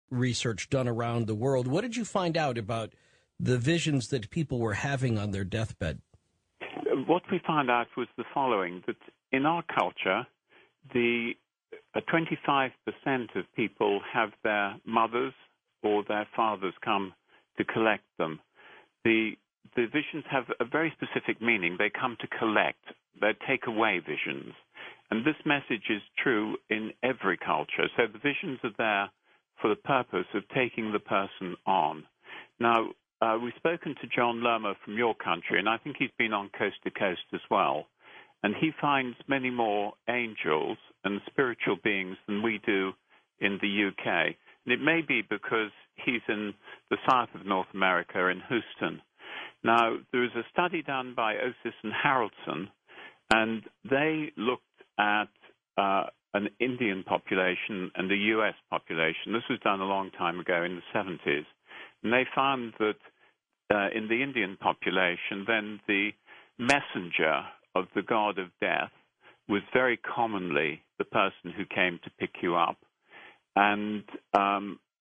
research done around the world. What did you find out about the visions that people were having on their deathbed? What we found out was the following, that in our culture, 25% of people have their mothers or their fathers come to collect them. The visions have a very specific meaning. They come to collect. They take away visions. And this message is true in every culture. So the visions are there for the purpose of taking the person on. Now, we've spoken to John Lermer from your country, and I think he's been on Coast to Coast as well. And he finds many more angels and spiritual beings than we do in the UK. And it may be because he's in the south of North America, in Houston. Now, there was a study done by Osis and Haraldson, and they looked at an Indian population and a U.S. population. This was done a long time ago in the 70s. And they found that in the Indian population, then the messenger of the god of death was very commonly the person who came to pick you up. And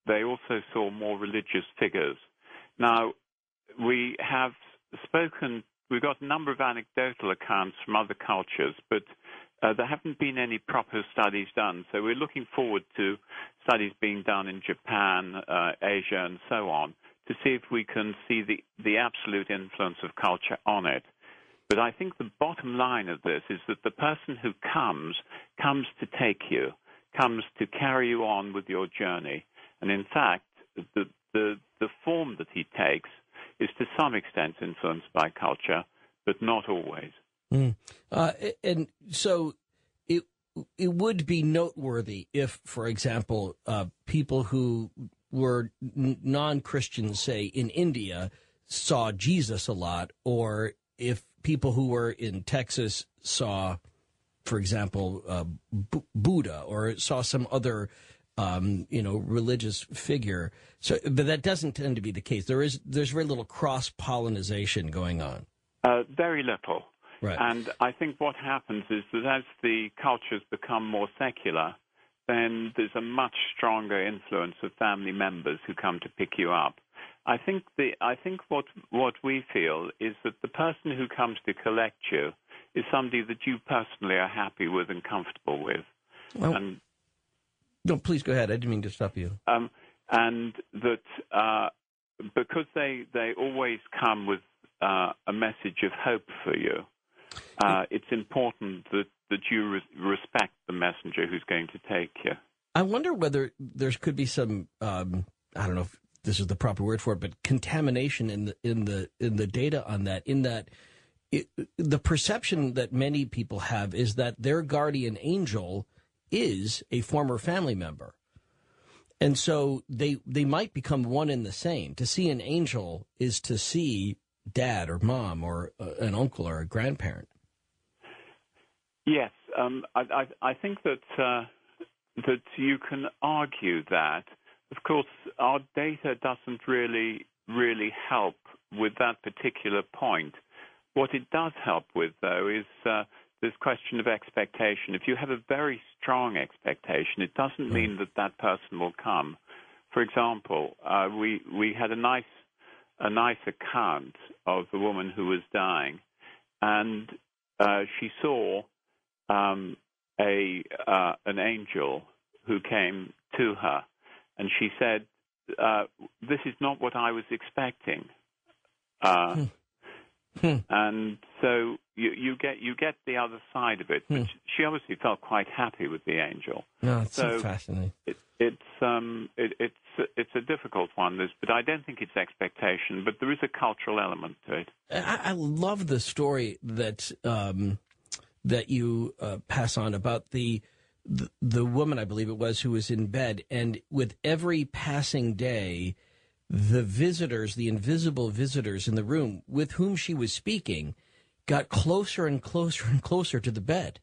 they also saw more religious figures. Now, we've got a number of anecdotal accounts from other cultures, but there haven't been any proper studies done. So we're looking forward to studies being done in Japan, Asia, and so on, to see if we can see the absolute influence of culture on it. But I think the bottom line of this is that the person who comes to take you, comes to carry you on with your journey. And in fact, the form that he takes is to some extent influenced by culture, but not always. And so it would be noteworthy if, for example, people who were non-Christians, say, in India, saw Jesus a lot, or if people who were in Texas saw, for example, Buddha, or saw some other, religious figure. So, but that doesn't tend to be the case. There's very little cross-pollination going on. Very little. Right. And I think what happens is that as the cultures become more secular, then there's a much stronger influence of family members who come to pick you up. I think what we feel is that the person who comes to collect you is somebody that you personally are happy with and comfortable with. Well, no, please go ahead. I didn't mean to stop you. And that because they always come with a message of hope for you, it's important that you respect the messenger who's going to take you. I wonder whether there could be some, I don't know if this is the proper word for it, but contamination in the data on that. In that, the perception that many people have is that their guardian angel is a former family member, and so they might become one and the same. To see an angel is to see dad or mom or an uncle or a grandparent. Yes, I think that you can argue that. Of course, our data doesn't really help with that particular point. What it does help with, though, is this question of expectation. If you have a very strong expectation, it doesn't mean that that person will come. For example, we had a nice account of the woman who was dying, and she saw an angel who came to her, and she said, "This is not what I was expecting." And so you get the other side of it. But she obviously felt quite happy with the angel. No, it's so fascinating. It's a difficult one, but I don't think it's expectation. But there is a cultural element to it. I love the story that you pass on about the woman, I believe it was, who was in bed, and with every passing day, the visitors, the invisible visitors in the room with whom she was speaking, got closer and closer and closer to the bed.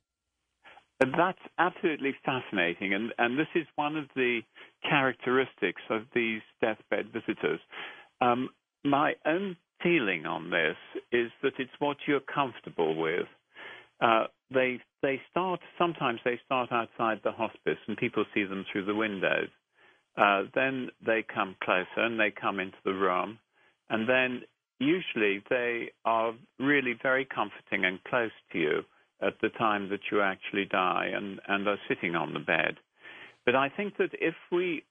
That's absolutely fascinating, and this is one of the characteristics of these deathbed visitors. My own feeling on this is that it's what you're comfortable with. Sometimes they start outside the hospice, and people see them through the windows. Then they come closer and they come into the room. And then usually they are really very comforting and close to you at the time that you actually die and are sitting on the bed. But I think that if we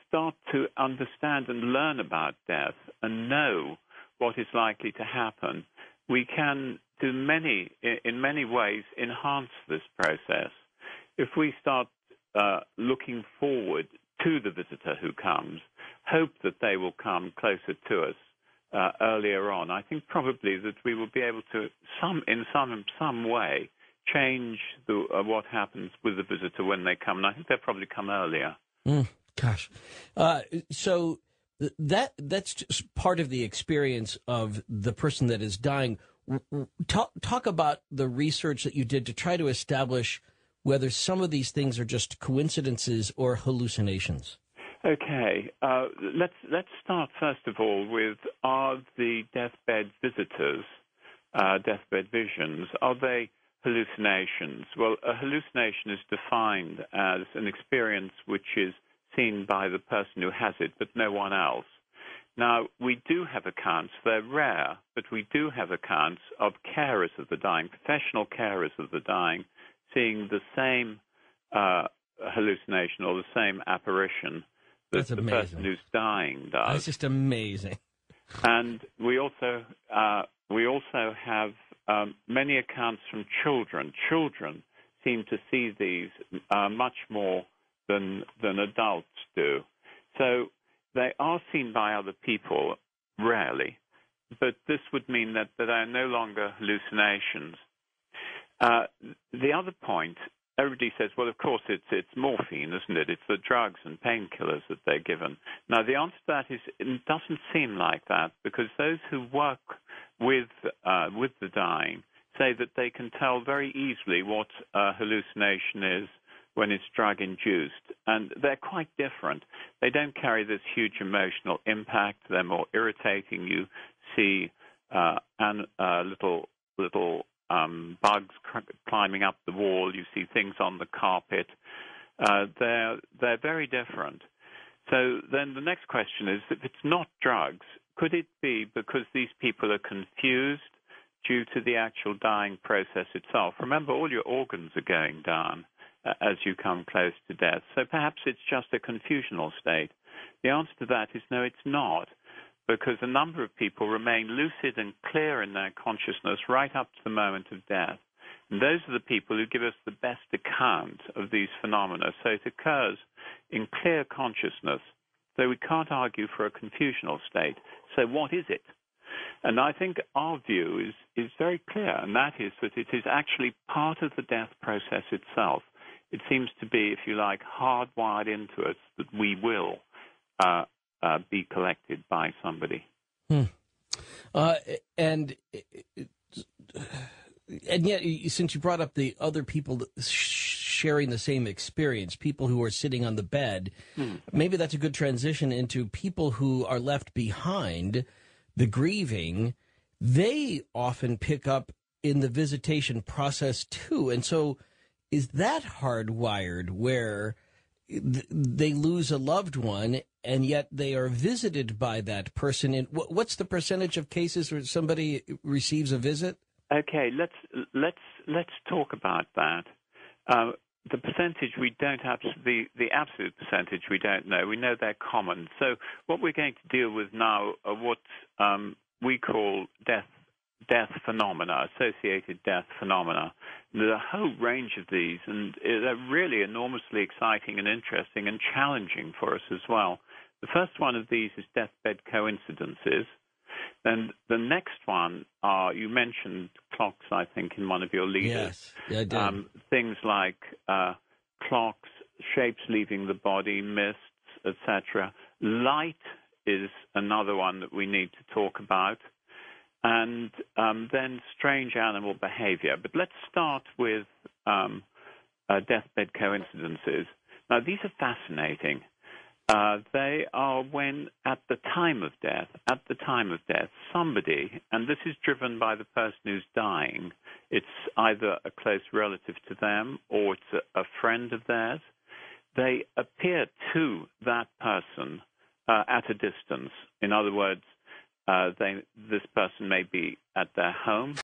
start to understand and learn about death and know what is likely to happen, we can do in many ways enhance this process. If we start looking forward to the visitor who comes, hope that they will come closer to us earlier on, I think probably that we will be able to, in some way, change what happens with the visitor when they come. And I think they'll probably come earlier. Gosh. So that's just part of the experience of the person that is dying. Talk about the research that you did to try to establish whether some of these things are just coincidences or hallucinations. Okay. Let's start first of all with, are the deathbed visitors, deathbed visions, are they hallucinations? Well, a hallucination is defined as an experience which is seen by the person who has it, but no one else. Now, we do have accounts, they're rare, but we do have accounts of carers of the dying, professional carers of the dying, seeing the same hallucination or the same apparition that the person who's dying does. That's just amazing. And we also have many accounts from children. Children seem to see these much more than adults do. So they are seen by other people, rarely, but this would mean that they are no longer hallucinations. The other point, everybody says, well, of course, it's morphine, isn't it? It's the drugs and painkillers that they're given. Now, the answer to that is it doesn't seem like that, because those who work with the dying say that they can tell very easily what a hallucination is when it's drug-induced, and they're quite different. They don't carry this huge emotional impact. They're more irritating. You see little bugs climbing up the wall. You see things on the carpet. They're very different. So then the next question is, if it's not drugs, could it be because these people are confused due to the actual dying process itself? Remember, all your organs are going down as you come close to death. So perhaps it's just a confusional state. The answer to that is no, it's not, because a number of people remain lucid and clear in their consciousness right up to the moment of death. And those are the people who give us the best account of these phenomena. So it occurs in clear consciousness. So we can't argue for a confusional state. So what is it? And I think our view is very clear, and that is that it is actually part of the death process itself. It seems to be, if you like, hardwired into us that we will be collected by somebody. And yet, since you brought up the other people sharing the same experience, people who are sitting on the bed, maybe that's a good transition into people who are left behind, the grieving. They often pick up in the visitation process too. And so is that hardwired where they lose a loved one and yet they are visited by that person? And what's the percentage of cases where somebody receives a visit? Okay, let's talk about that. The percentage we don't have, the absolute percentage we don't know. We know they're common. So what we're going to deal with now are what we call death phenomena, associated death phenomena. There's a whole range of these, and they're really enormously exciting and interesting and challenging for us as well. The first one of these is deathbed coincidences. Then the next one are, you mentioned clocks, I think, in one of your leaders. Yes, yeah, I did. Things like clocks, shapes leaving the body, mists, etc. Light is another one that we need to talk about. And then strange animal behavior. But let's start with deathbed coincidences. Now, these are fascinating. They are when, at the time of death, somebody, and this is driven by the person who's dying, it's either a close relative to them or it's a friend of theirs, they appear to that person at a distance. In other words, this person may be at their home,